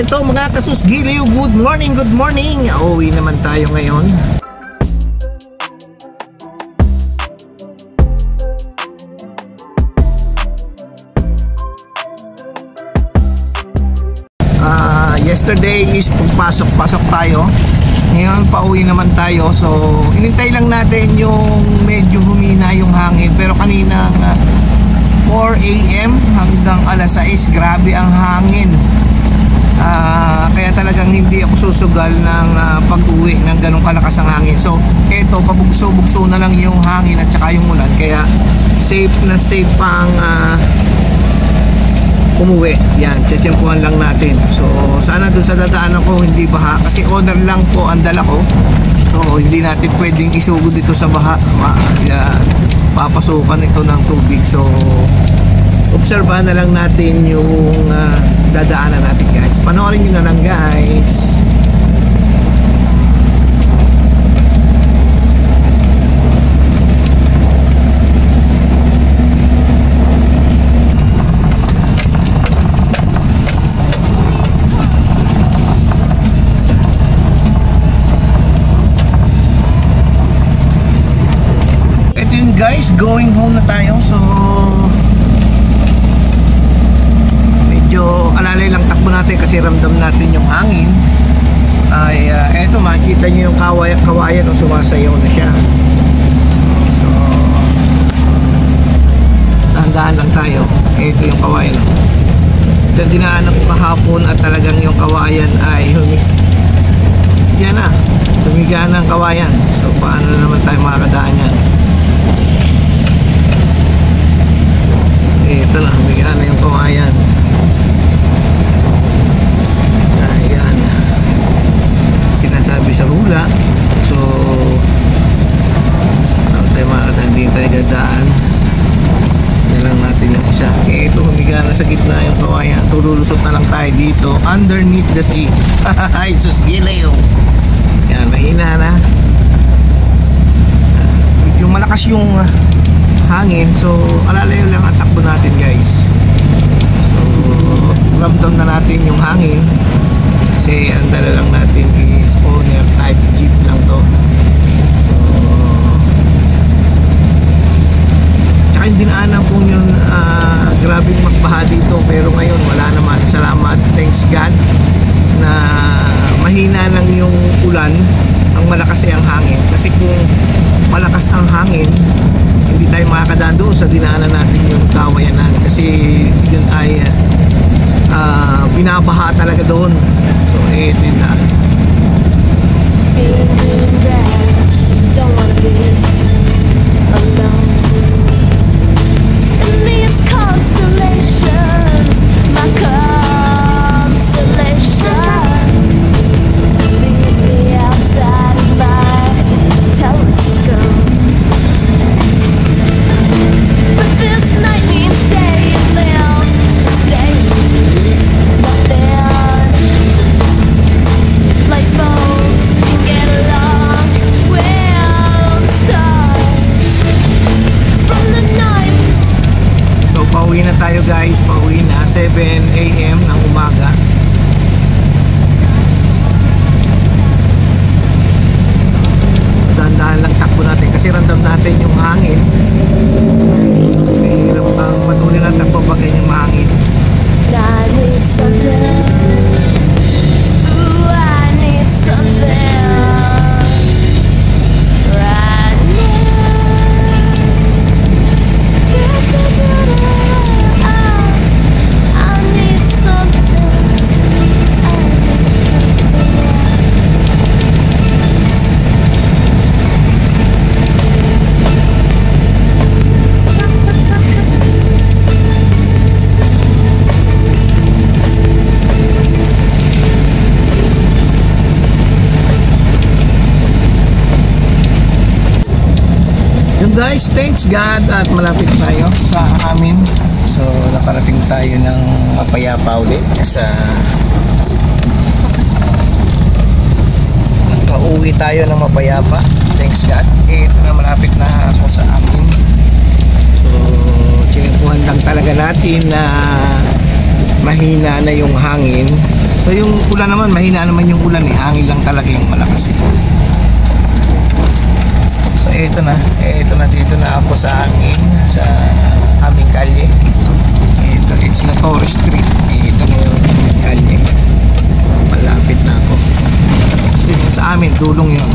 ito mga kasusgiliw, good morning, good morning. Uuwi naman tayo ngayon. Yesterday is pagpasok tayo. Ngayon pauwi naman tayo. So inintay lang natin yung medyo humina yung hangin. Pero kaninang 4 AM hanggang alas 6, grabe ang hangin. Kaya talagang hindi ako susugal ng pag-uwi ng ganong kalakas ang hangin. So eto, pabugso-bugso na lang yung hangin at saka yung ulan. Kaya safe na safe pang umuwi. Yan, tsetsempuhan lang natin. So sana dun sa dadaanan ko hindi baha, kasi owner lang po ang dala ko. So hindi natin pwedeng isugod dito sa baha. Papasukan ito ng tubig. So obserbahan na lang natin yung dadaanan natin, guys. Panoorin nyo na lang, guys. Guys, going home na tayo. So medyo alalay lang takbo natin kasi ramdam natin yung hangin. Ay eto, makikita nyo yung kawayan o sumasayaw na siya. So dahan-dahan lang tayo. Ito yung kawayan. Ito dinaanan ko kahapon at talagang yung kawayan ay yan na, tumiga ng kawayan. So paano na naman tayo makakadaan yan? Ito na, humigaan na yung kawayan. Ayan, sinasabi sa hula. So tayo makakadaan, din tayo dadaan. Yan lang natin yung isa. Ito, humigaan na sa gitna yung kawayan. So lulusot na lang tayo dito underneath the sea. Ay, sus gilayo. Yan, mahina na. Yung malakas yung hangin, so alalayo lang ang takbo natin, guys. So ramdam na natin yung hangin kasi ang dala lang natin is owner type jeep lang to. So tsaka yung dinaanan po yun, grabing magbaha dito, pero ngayon wala naman, salamat, thanks God na mahina lang yung ulan, ang malakas ay ang hangin. Kasi kung malakas ang hangin, hindi tayo makakadaan doon sa dinaanan natin yung kawayanan, kasi yun ay binabaha talaga doon. So ito yun na. Don't wanna be alone in these constellations. My consolation is leave me outside of my telescope. But this night means day, and else stay means nothing. Light bulbs can get along with stars from the night. So pauwi na tayo, guys. Pauwi na 7 AM ng umaga. Dahan-dahan lang takbo natin kasi ramdam natin yung hangin. Hirap ang patuloy na takbo pag yung mahangin. I need something. Ooh, I need something right now. I need something. I need something. Yun, guys, thanks God at malapit tayo sa amin. So nakarating tayo ng mapayapa ulit sa nakauwi tayo ng mapayapa. Thanks God. Ito na, malapit na ako sa amin. So chinukuhan lang talaga natin na mahina na yung hangin. So So yung ulan naman, mahina naman yung ulan eh. Hangin lang talaga yung malakas eh. So eto na dito na ako sa aming kalye. Ito, it's La Torre Street. Ito na yung kalye. Malapit na ako. So yung sa amin, dulong yun.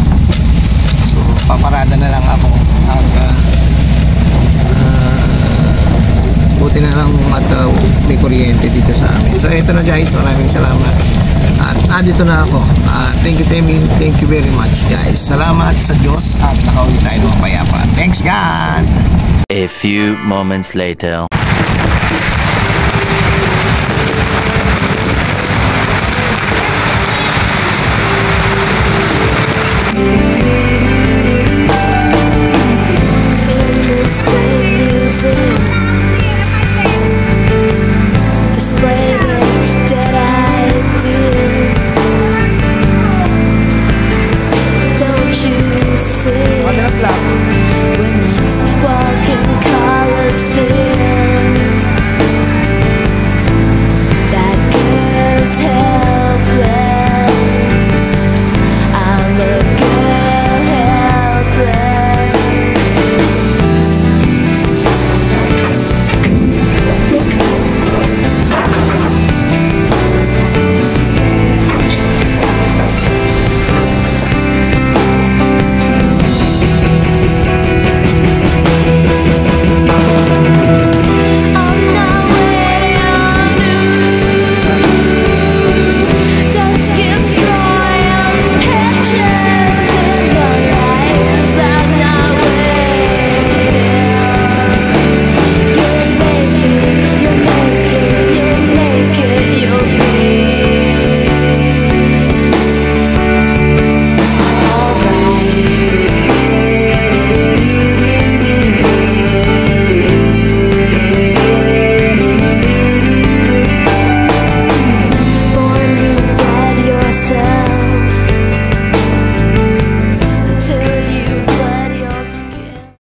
So paparada na lang ako. Buti na lang at may kuryente dito sa amin. So eto na guys, maraming salamat. At dito na ako. Thank you very much guys. Salamat sa Diyos at nakauwi tayo ng mapayapa. Thanks God! A few moments later.